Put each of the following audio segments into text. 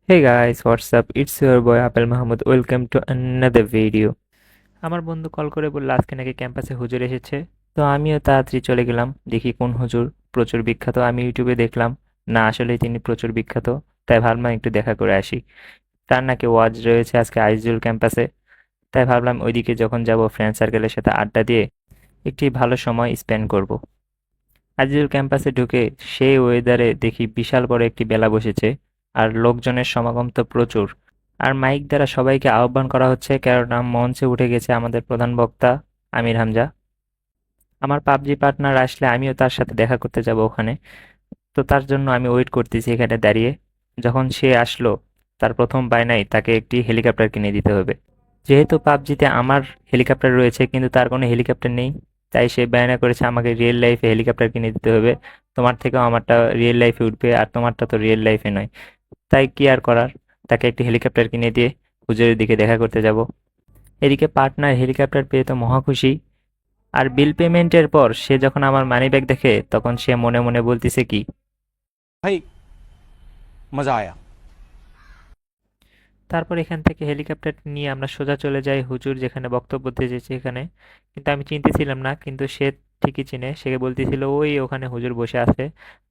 Hey guys, what's up? It's your boy Apple Mahmoud. Welcome to another video. আমার বন্ধু call করে বলল আজকে নাকি ক্যাম্পাসে হুজুর এসেছে। তো আমিও তাড়াতাড়ি চলে গেলাম, দেখি কোন হুজুর। প্রচুর বিখ্যাত, আমি ইউটিউবে দেখলাম না, আসলে তিনি প্রচুর বিখ্যাত। তাই ভাবলাম একটু দেখা করে আসি। তার নাকি ওয়াজ রয়েছে আজকে আইজুল ক্যাম্পাসে। তাই ভাবলাম ওইদিকে যখন যাব ফ্রেন্ড সার্কেলের সাথে আড্ডা দিয়ে একটি ভালো সময় স্পেন্ড করব। আজিজুল ক্যাম্পাসে ঢুকে সেই ওয়েদারে দেখি বিশাল বড় একটি মেলা বসেছে, আর লোকজনের সমাগম তো প্রচুর। আর মাইক দ্বারা সবাইকে আহ্বান করা হচ্ছে, কেননা মঞ্চে উঠে গেছে আমাদের প্রধান বক্তা আমির হামজা। আমার পাবজি পার্টনার আসলে আমিও তার সাথে দেখা করতে যাব ওখানে। তো তার জন্য আমি ওয়েট করতেছি এখানে দাঁড়িয়ে। যখন সে আসলো, তার প্রথম বায়নায় তাকে একটি হেলিকপ্টার কিনে দিতে হবে। যেহেতু পাবজিতে আমার হেলিকপ্টার রয়েছে কিন্তু তার কোনো হেলিকপ্টার নেই, তাই সে বায়না করেছে আমাকে রিয়েল লাইফে হেলিকপ্টার কিনে দিতে হবে। তোমার থেকেও আমারটা রিয়েল লাইফে উঠবে, আর তোমারটা তো রিয়েল লাইফে নয়। তাই কি আর করার, তাকে একটি হেলিকপ্টার কিনে দিয়ে হুজুরের দিকে দেখা করতে যাব। এদিকে পার্টনার হেলিকপ্টার পেয়ে তো মহা খুশি। আর বিল পেমেন্টের পর সে যখন আমার মানিব্যাগ দেখে, তখন সে মনে মনে বলতেছে কি, भाई मजा आया। তারপর এখান থেকে হেলিকপ্টার নিয়ে আমরা সোজা চলে যাই হুজুর যেখানে বক্তব্য দিয়েছে সেখানে। কিন্তু আমি চিনতেছিলাম না, কিন্তু সে ঠিকই চিনে। সে বলতেছিল ওই ওখানে হুজুর বসে আছে।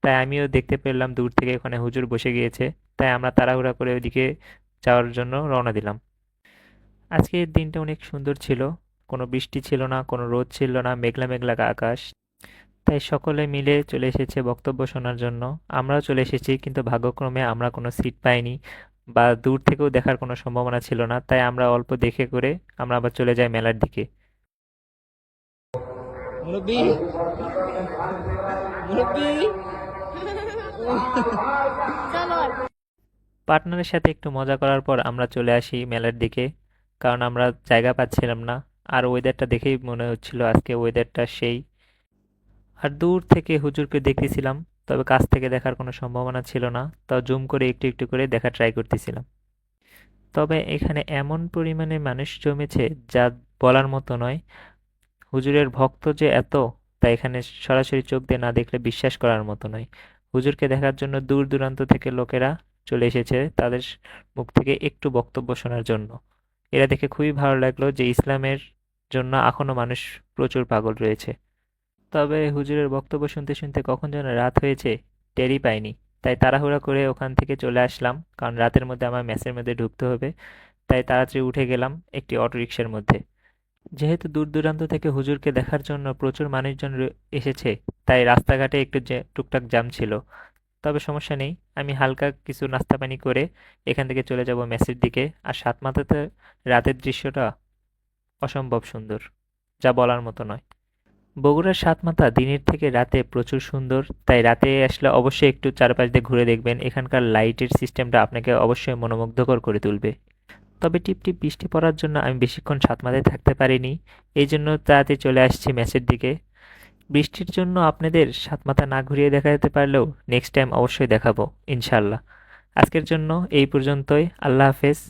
তাই আমিও দেখতে পেলাম দূর থেকে ওখানে হুজুর বসে গিয়েছে। তাই আমরা তাড়াহুড়া করে ওইদিকে যাওয়ার জন্য রওনা দিলাম। আজকের দিনটা অনেক সুন্দর ছিল। কোনো বৃষ্টি ছিল না, কোনো রোদ ছিল না, মেঘলা মেঘলা আকাশ। তাই সকলে মিলে চলে এসেছে বক্তব্য শোনার জন্য। আমরাও চলে এসেছি, কিন্তু ভাগ্যক্রমে আমরা কোনো সিট পাইনি, বা দূর থেকেও দেখার কোনো সম্ভাবনা ছিল না। তাই আমরা অল্প দেখে করে আমরা আবার চলে যাই মেলার দিকে। মুরব্বি মুরব্বি পার্টনারের সাথে একটু মজা করার পর আমরা চলে আসি মেলার দিকে, কারণ আমরা জায়গা পাচ্ছিলাম না। আর ওয়েদারটা দেখেই মনে হচ্ছিল আজকে ওয়েদারটা সেই। আর দূর থেকে হুজুরকে দেখতেছিলাম, তবে কাছ থেকে দেখার কোনো সম্ভাবনা ছিল না। তাও জুম করে একটু একটু করে দেখা ট্রাই করতেছিলাম। তবে এখানে এমন পরিমাণে মানুষ জমেছে যা বলার মতো নয়। হুজুরের ভক্ত যে এত, তা এখানে সরাসরি চোখ দিয়ে না দেখলে বিশ্বাস করার মতো নয়। হুজুরকে দেখার জন্য দূর দূরান্ত থেকে লোকেরা চলে এসেছে তাদের মুখ থেকে একটু বক্তব্য শোনার জন্য। এরা দেখে খুবই ভালো লাগলো যে ইসলামের জন্য এখনো মানুষ প্রচুর পাগল রয়েছে। তবে হুজুরের বক্তব্য শুনতে শুনতে কখন যেন রাত হয়েছে টেরই পাইনি। তাই তাড়াহুড়া করে ওখান থেকে চলে আসলাম, কারণ রাতের মধ্যে আমার মেসের মধ্যে ঢুকতে হবে। তাই তাড়াতাড়ি উঠে গেলাম একটি অটোরিকশার মধ্যে। যেহেতু দূর দূরান্ত থেকে হুজুরকে দেখার জন্য প্রচুর মানুষজন এসেছে, তাই রাস্তাঘাটে একটু টুকটাক জ্যাম ছিল। তবে সমস্যা নেই, আমি হালকা কিছু নাস্তা পানি করে এখান থেকে চলে যাব মেসের দিকে। আর সাতমাথাতে রাতের দৃশ্যটা অসম্ভব সুন্দর, যা বলার মতো নয়। বগুড়ার সাতমাথা দিনের থেকে রাতে প্রচুর সুন্দর। তাই রাতে আসলে অবশ্যই একটু চারপাশ দিয়ে ঘুরে দেখবেন, এখানকার লাইটের সিস্টেমটা আপনাকে অবশ্যই মনোমুগ্ধকর করে তুলবে। তবে টিপটিপ বৃষ্টি পড়ার জন্য আমি বেশিক্ষণ সাতমাথায় থাকতে পারিনি, এই জন্য তাড়াতাড়ি চলে আসছি ম্যাচের দিকে। বৃষ্টির জন্য আপনাদের সাতমাথা না ঘুরিয়ে দেখাতে পারলেও নেক্সট টাইম অবশ্যই দেখাবো ইনশাল্লাহ। আজকের জন্য এই পর্যন্তই। আল্লাহ হাফেজ।